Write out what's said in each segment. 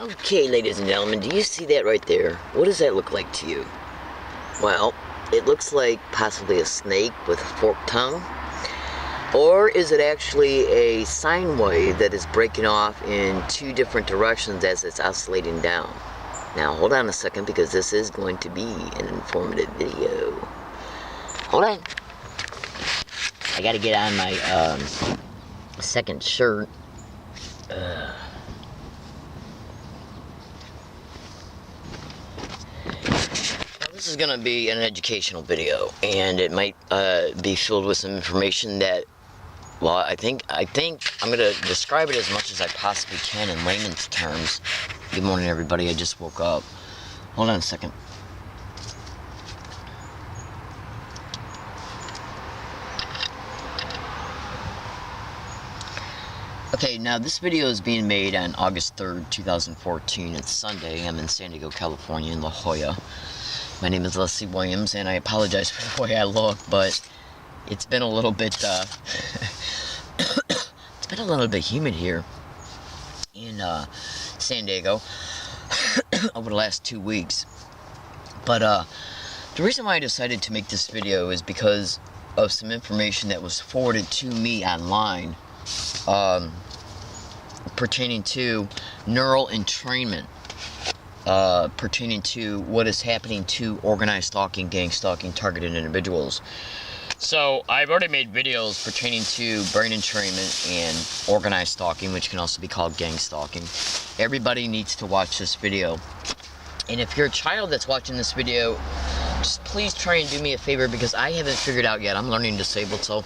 Okay, ladies and gentlemen, do you see that right there? What does that look like to you? Well, it looks like possibly a snake with a forked tongue. Or is it actually a sine wave that is breaking off in two different directions as it's oscillating down? Now, hold on a second, because this is going to be an informative video. Hold on. I gotta get on my second shirt. This is going to be an educational video, and it might be filled with some information that, well, I think I'm going to describe it as much as I possibly can in layman's terms. Good morning, everybody. I just woke up. Hold on a second. Okay, now this video is being made on August 3rd, 2014. It's Sunday. I'm in San Diego, California, in La Jolla. My name is Leslie Williams, and I apologize for the way I look, but it's been a little bit, it's been a little bit humid here in San Diego over the last 2 weeks. But the reason why I decided to make this video is because of some information that was forwarded to me online pertaining to neural entrainment. Pertaining to what is happening to organized stalking, gang stalking, targeted individuals. So, I've already made videos pertaining to brain entrainment and organized stalking, which can also be called gang stalking. Everybody needs to watch this video. And if you're a child that's watching this video, just please try and do me a favor, because I haven't figured out yet. I'm learning disabled, so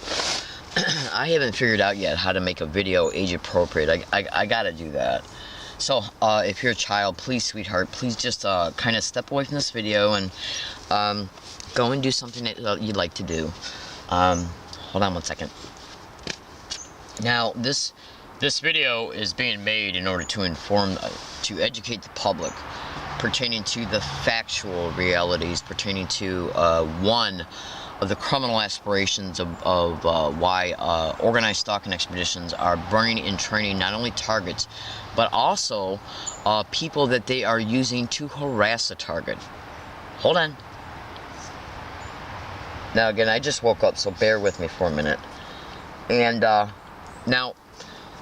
I haven't figured out yet how to make a video age appropriate. I gotta do that. So, if you're a child, please, sweetheart, please just kind of step away from this video and go and do something that you'd like to do. Hold on one second. Now, this video is being made in order to inform, to educate the public pertaining to the factual realities pertaining to one of the criminal aspirations of why organized stalking expeditions are brain entraining not only targets, but also people that they are using to harass a target. Hold on. Now again, I just woke up, so bear with me for a minute. And now,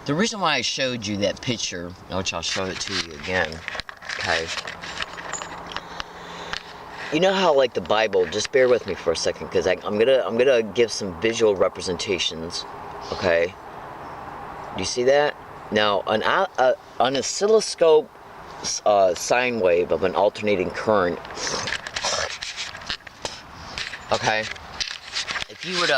the reason why I showed you that picture, which I'll show it to you again, okay? You know how, like, the Bible, just bear with me for a second, because I'm gonna give some visual representations, okay? Do you see that? Now, an oscilloscope sine wave of an alternating current, okay? If you were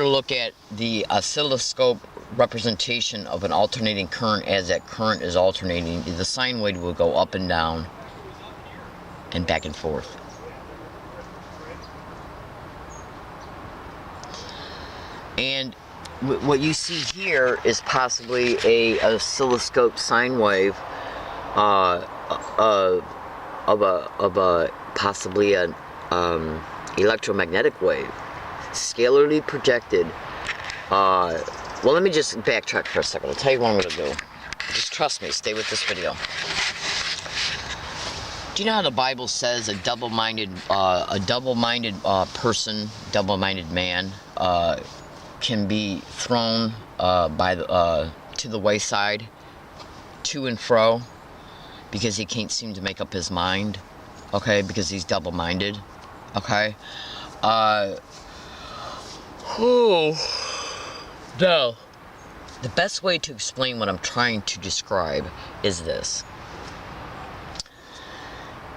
to look at the oscilloscope representation of an alternating current as that current is alternating, the sine wave will go up and down and back and forth. And what you see here is possibly a oscilloscope sine wave of a possibly an electromagnetic wave, scalarly projected. Well, let me just backtrack for a second. I'll tell you what I'm going to do. Just trust me. Stay with this video. Do you know how the Bible says a double-minded person, double-minded man, can be thrown to the wayside, to and fro, because he can't seem to make up his mind? Okay, because he's double-minded. Okay. No. The best way to explain what I'm trying to describe is this.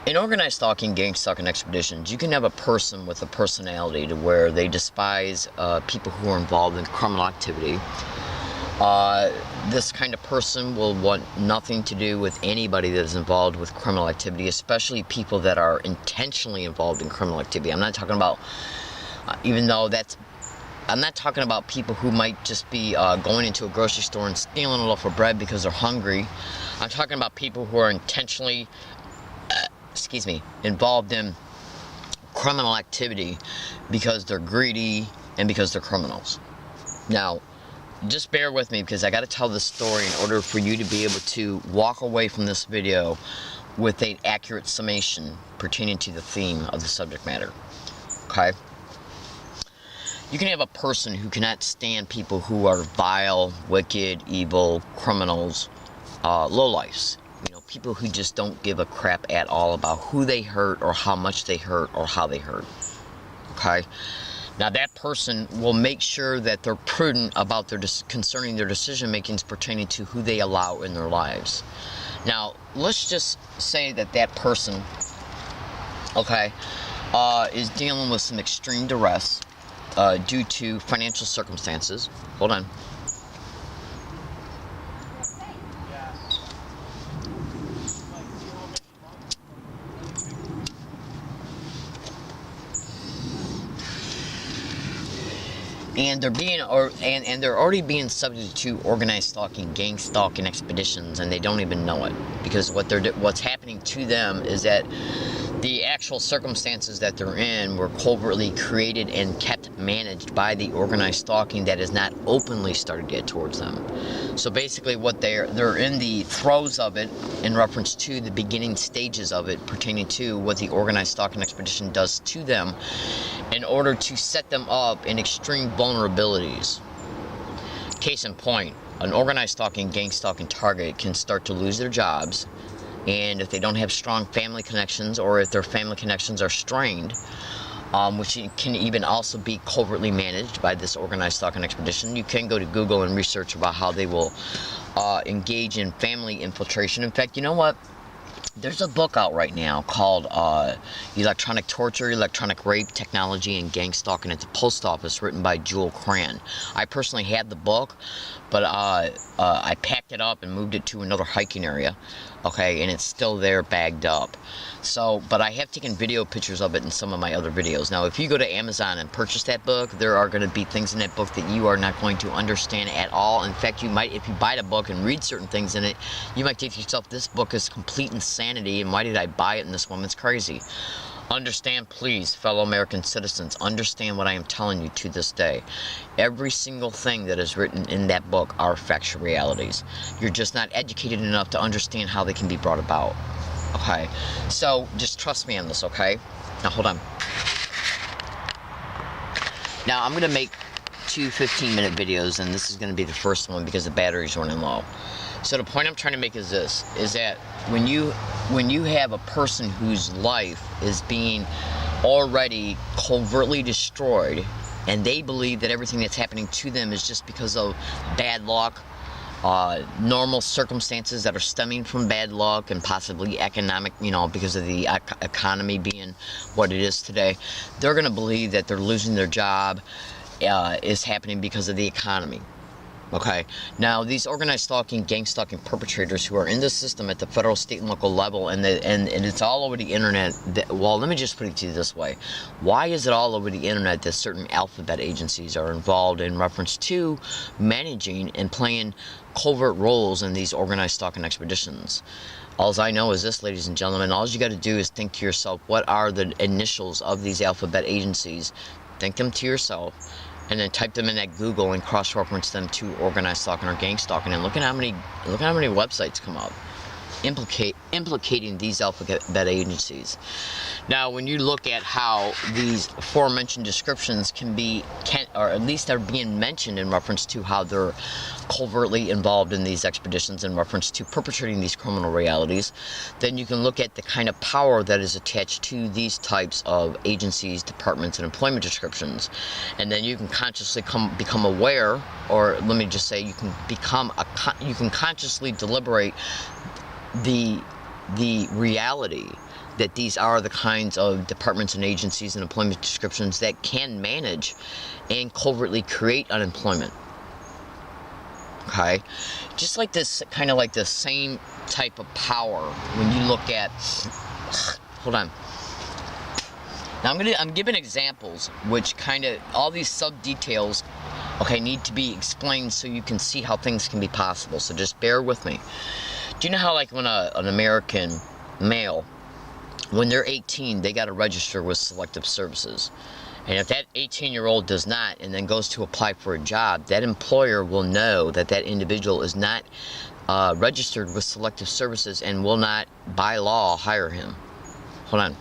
In organized stalking, gang stalking expeditions, you can have a person with a personality to where they despise people who are involved in criminal activity. This kind of person will want nothing to do with anybody that is involved with criminal activity, especially people that are intentionally involved in criminal activity. I'm not talking about, I'm not talking about people who might just be going into a grocery store and stealing a loaf of bread because they're hungry. I'm talking about people who are intentionally, involved in criminal activity because they're greedy and because they're criminals. Now, just bear with me because I got to tell this story in order for you to be able to walk away from this video with an accurate summation pertaining to the theme of the subject matter. Okay? You can have a person who cannot stand people who are vile, wicked, evil, criminals, lowlifes. You know, people who just don't give a crap at all about who they hurt or how much they hurt or how they hurt. Okay? Now that person will make sure that they're prudent about concerning their decision makings pertaining to who they allow in their lives. Now, let's just say that that person, okay, is dealing with some extreme duress due to financial circumstances. Hold on. And they're already being subject to organized stalking, gang stalking expeditions, and they don't even know it, because what's happening to them is that the actual circumstances that they're in were covertly created and kept managed by the organized stalking that is not openly started yet towards them. So basically what they're in the throes of it in reference to the beginning stages of it pertaining to what the organized stalking expedition does to them in order to set them up in extreme vulnerabilities. Case in point, an organized stalking, gang stalking target can start to lose their jobs, and if they don't have strong family connections, or if their family connections are strained, which can even also be covertly managed by this organized stalking expedition. You can go to Google and research about how they will engage in family infiltration. In fact, you know what? There's a book out right now called Electronic Torture, Electronic Rape, Technology, and Gang Stalking at the Post Office, written by Jewel Cran. I personally had the book, but I packed it up and moved it to another hiking area, okay, and it's still there bagged up. So, but I have taken video pictures of it in some of my other videos. Now, if you go to Amazon and purchase that book, there are going to be things in that book that you are not going to understand at all. In fact, you might, if you buy the book and read certain things in it, you might think to yourself, this book is complete insanity, and why did I buy it, and this woman's crazy. Understand, please, fellow American citizens, understand what I am telling you to this day. Every single thing that is written in that book are factual realities. You're just not educated enough to understand how they can be brought about. Okay, so just trust me on this, okay? Now, hold on. Now, I'm going to make 2 15-minute videos, and this is going to be the first one because the battery's running low. So the point I'm trying to make is this, is that when you have a person whose life is being already covertly destroyed, and they believe that everything that's happening to them is just because of bad luck, normal circumstances that are stemming from bad luck and possibly economic, because of the economy being what it is today, they're going to believe that they're losing their job is happening because of the economy. Okay, now these organized stalking, gang stalking perpetrators who are in the system at the federal, state, and local level, and it's all over the internet. Well, let me just put it to you this way. Why is it all over the internet that certain alphabet agencies are involved in reference to managing and playing covert roles in these organized stalking expeditions? All I know is this, ladies and gentlemen, all you got to do is think to yourself, what are the initials of these alphabet agencies? Think them to yourself, and then type them in at Google and cross-reference them to organized stalking or gang stalking, and look at how many websites come up implicating these alphabet agencies. Now, when you look at how these aforementioned descriptions or at least are being mentioned in reference to how they're covertly involved in these expeditions in reference to perpetrating these criminal realities, then you can look at the kind of power that is attached to these types of agencies, departments, and employment descriptions. And then you can consciously become aware, or let me just say, you can consciously deliberate the reality that these are the kinds of departments and agencies and employment descriptions that can manage and covertly create unemployment. Okay, just like this, kind of like the same type of power when you look at, hold on. Now I'm giving examples which kind of, all these sub details, okay, need to be explained so you can see how things can be possible. So just bear with me. Do you know how, like, when an American male, when they're 18, they got to register with Selective Services, And if that 18-year-old does not and then goes to apply for a job, that employer will know that that individual is not registered with Selective Services and will not, by law, hire him. Hold on.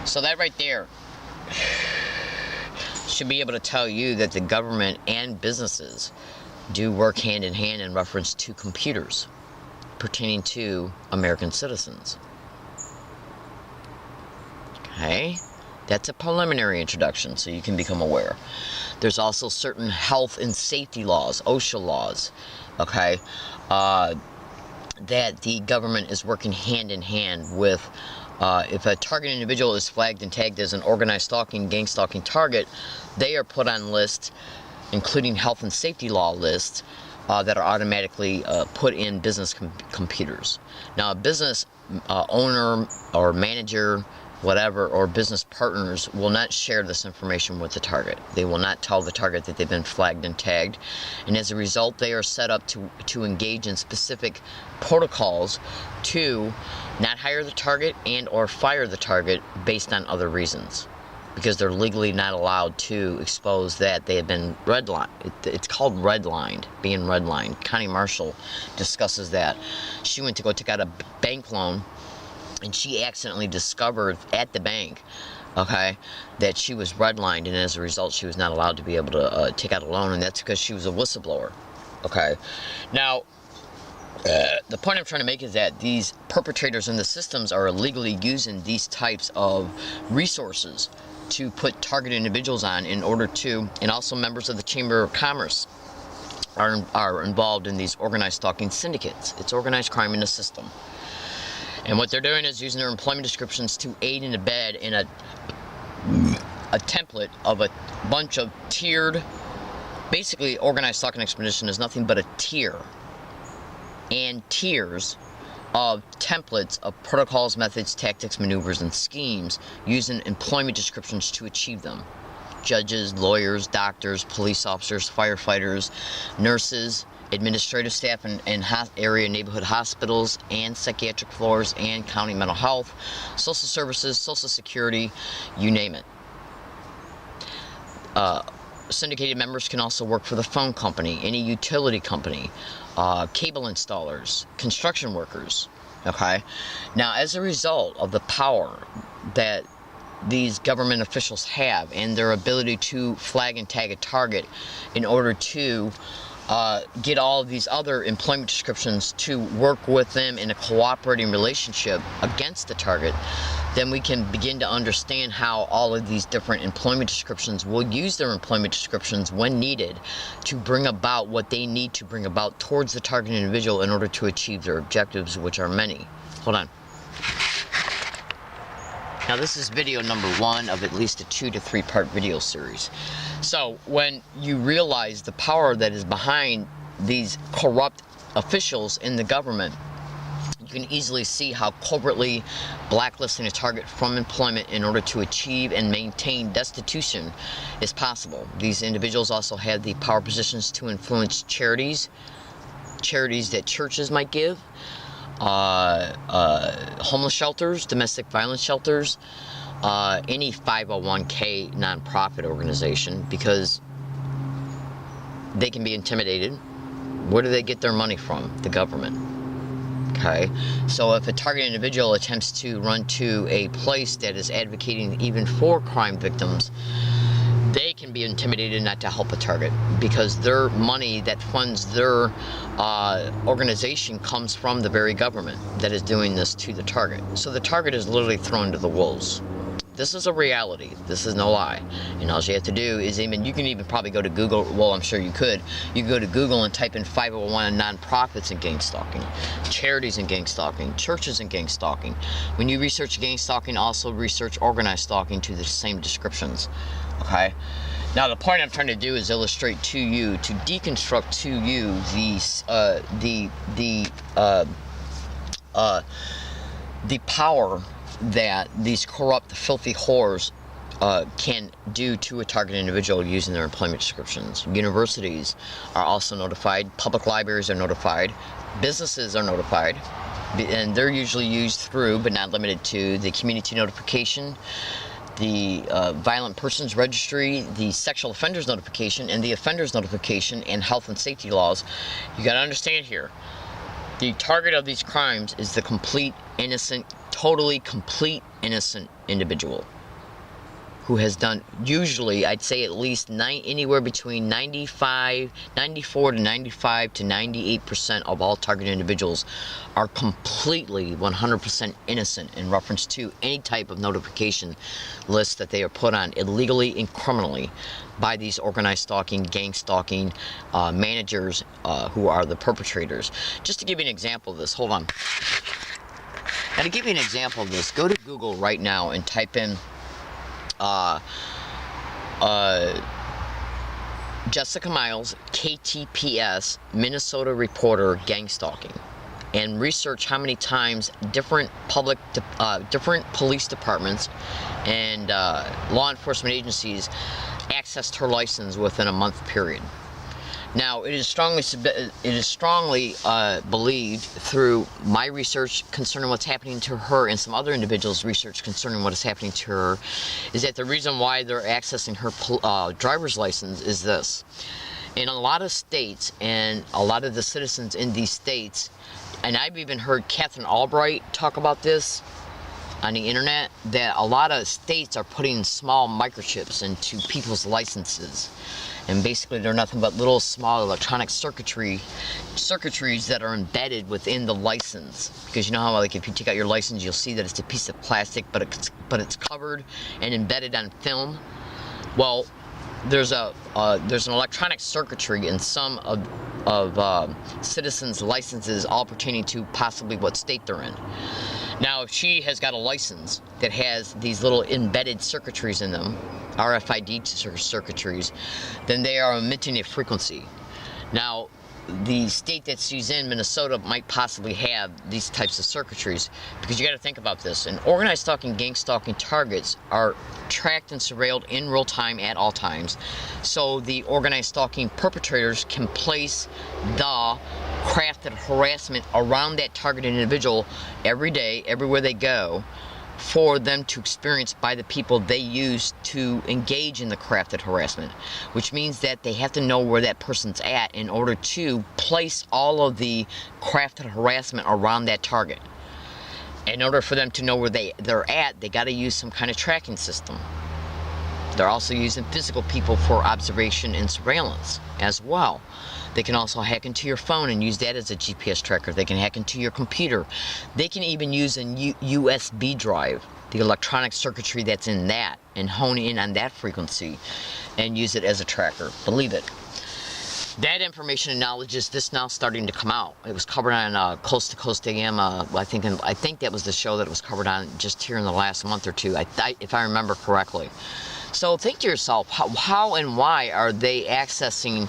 So that right there should be able to tell you that the government and businesses do work hand in hand in reference to computers pertaining to American citizens. Okay, that's a preliminary introduction so you can become aware. There's also certain health and safety laws, OSHA laws, okay, that the government is working hand in hand with. If a target individual is flagged and tagged as an organized stalking, gang stalking target, they are put on lists, including health and safety law lists, that are automatically put in business computers. Now, a business owner or manager, whatever, or business partners will not share this information with the target. They will not tell the target that they've been flagged and tagged, and as a result, they are set up to engage in specific protocols to not hire the target and or fire the target based on other reasons, because they're legally not allowed to expose that they have been redlined. It's called redlined, being redlined. Connie Marshall discusses that. She went to go take out a bank loan, and she accidentally discovered at the bank, okay, that she was redlined, and as a result, she was not allowed to be able to take out a loan, and that's because she was a whistleblower, okay? Now, the point I'm trying to make is that these perpetrators in the systems are illegally using these types of resources to put target individuals on in order to, and also members of the Chamber of Commerce are involved in these organized stalking syndicates. It's organized crime in the system. And what they're doing is using their employment descriptions to aid and abet in a template of a bunch of tiered, basically organized stalking expedition is nothing but a tier and tiers of templates of protocols, methods, tactics, maneuvers, and schemes using employment descriptions to achieve them. Judges, lawyers, doctors, police officers, firefighters, nurses, administrative staff in area neighborhood hospitals and psychiatric floors and county mental health, social services, social security, you name it. Syndicated members can also work for the phone company, any utility company, cable installers, construction workers, okay? Now, as a result of the power that these government officials have and their ability to flag and tag a target in order to get all of these other employment descriptions to work with them in a cooperating relationship against the target, then we can begin to understand how all of these different employment descriptions will use their employment descriptions when needed to bring about what they need to bring about towards the target individual in order to achieve their objectives, which are many. Hold on. Now, this is video number 1 of at least a 2 to 3 part video series. So when you realize the power that is behind these corrupt officials in the government, you can easily see how covertly blacklisting a target from employment in order to achieve and maintain destitution is possible. These individuals also have the power positions to influence charities that churches might give, homeless shelters, domestic violence shelters, any 501k nonprofit organization, because they can be intimidated. Where do they get their money from? The government. Okay, so if a target individual attempts to run to a place that is advocating even for crime victims, they can be intimidated not to help a target because their money that funds their organization comes from the very government that is doing this to the target. So the target is literally thrown to the wolves. This is a reality. This is no lie. And all you have to do is you can even probably go to Google. Well, I'm sure you could. You can go to Google and type in 501 nonprofits and gang stalking, charities and gang stalking, churches and gang stalking. When you research gang stalking, also research organized stalking to the same descriptions. Okay. Now the point I'm trying to do is illustrate to you, to deconstruct to you the power that these corrupt, filthy whores can do to a target individual using their employment descriptions. Universities are also notified. Public libraries are notified. Businesses are notified. And they're usually used through, but not limited to, the community notification, the violent persons registry, the sexual offenders notification, and the offenders notification, and health and safety laws. You got to understand here, the target of these crimes is the complete innocent, totally complete innocent individual who has done, usually I'd say at least anywhere between 94 to 95 to 98% of all targeted individuals are completely 100% innocent in reference to any type of notification list that they are put on illegally and criminally by these organized stalking, gang stalking managers who are the perpetrators. Just to give you an example of this, hold on. Now, to give you an example of this, go to Google right now and type in Jessica Miles, KTPS, Minnesota reporter, gang stalking, and research how many times different police departments and law enforcement agencies accessed her license within a month period. Now, it is strongly believed through my research concerning what's happening to her and some other individuals' research concerning what is happening to her, is that the reason why they're accessing her driver's license is this. In a lot of states, and a lot of the citizens in these states, and I've even heard Catherine Albright talk about this on the internet, that a lot of states are putting small microchips into people's licenses. And basically they're nothing but little small electronic circuitries that are embedded within the license. Because you know how, like, if you take out your license, you'll see that it's a piece of plastic, but it's covered and embedded on film. Well, there's an electronic circuitry in some of citizens' licenses, all pertaining to possibly what state they're in. Now, if she has got a license that has these little embedded circuitries in them, RFID circuitries, then they are emitting a frequency. Now, the state that she's in, Minnesota, might possibly have these types of circuitries, because you got to think about this. And organized stalking, gang stalking targets are tracked and surveilled in real time at all times. So the organized stalking perpetrators can place the crafted harassment around that targeted individual every day, everywhere they go, for them to experience by the people they use to engage in the crafted harassment, which means that they have to know where that person's at in order to place all of the crafted harassment around that target. In order for them to know where they're at, they got to use some kind of tracking system. They're also using physical people for observation and surveillance as well. They can also hack into your phone and use that as a GPS tracker. They can hack into your computer. They can even use a USB drive, the electronic circuitry that's in that, and hone in on that frequency and use it as a tracker. Believe it. That information and knowledge is just now starting to come out. It was covered on Coast to Coast AM. I think that was the show that it was covered on just here in the last month or two, if I remember correctly. So think to yourself, how and why are they accessing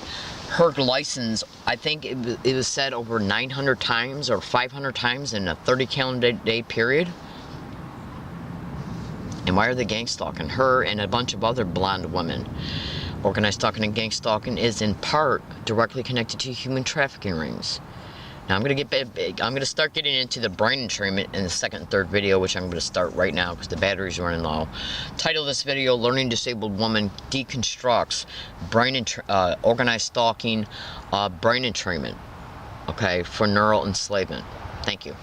her license? I think it was said over 900 times or 500 times in a 30 calendar day period. And why are they gang stalking her and a bunch of other blonde women? Organized stalking and gang stalking is in part directly connected to human trafficking rings. Now I'm gonna start getting into the brain entrainment in the second and third video, which I'm gonna start right now because the battery's running low. Title of this video: Learning Disabled Woman Deconstructs Organized Stalking Brain Entrainment. Okay, for neural enslavement. Thank you.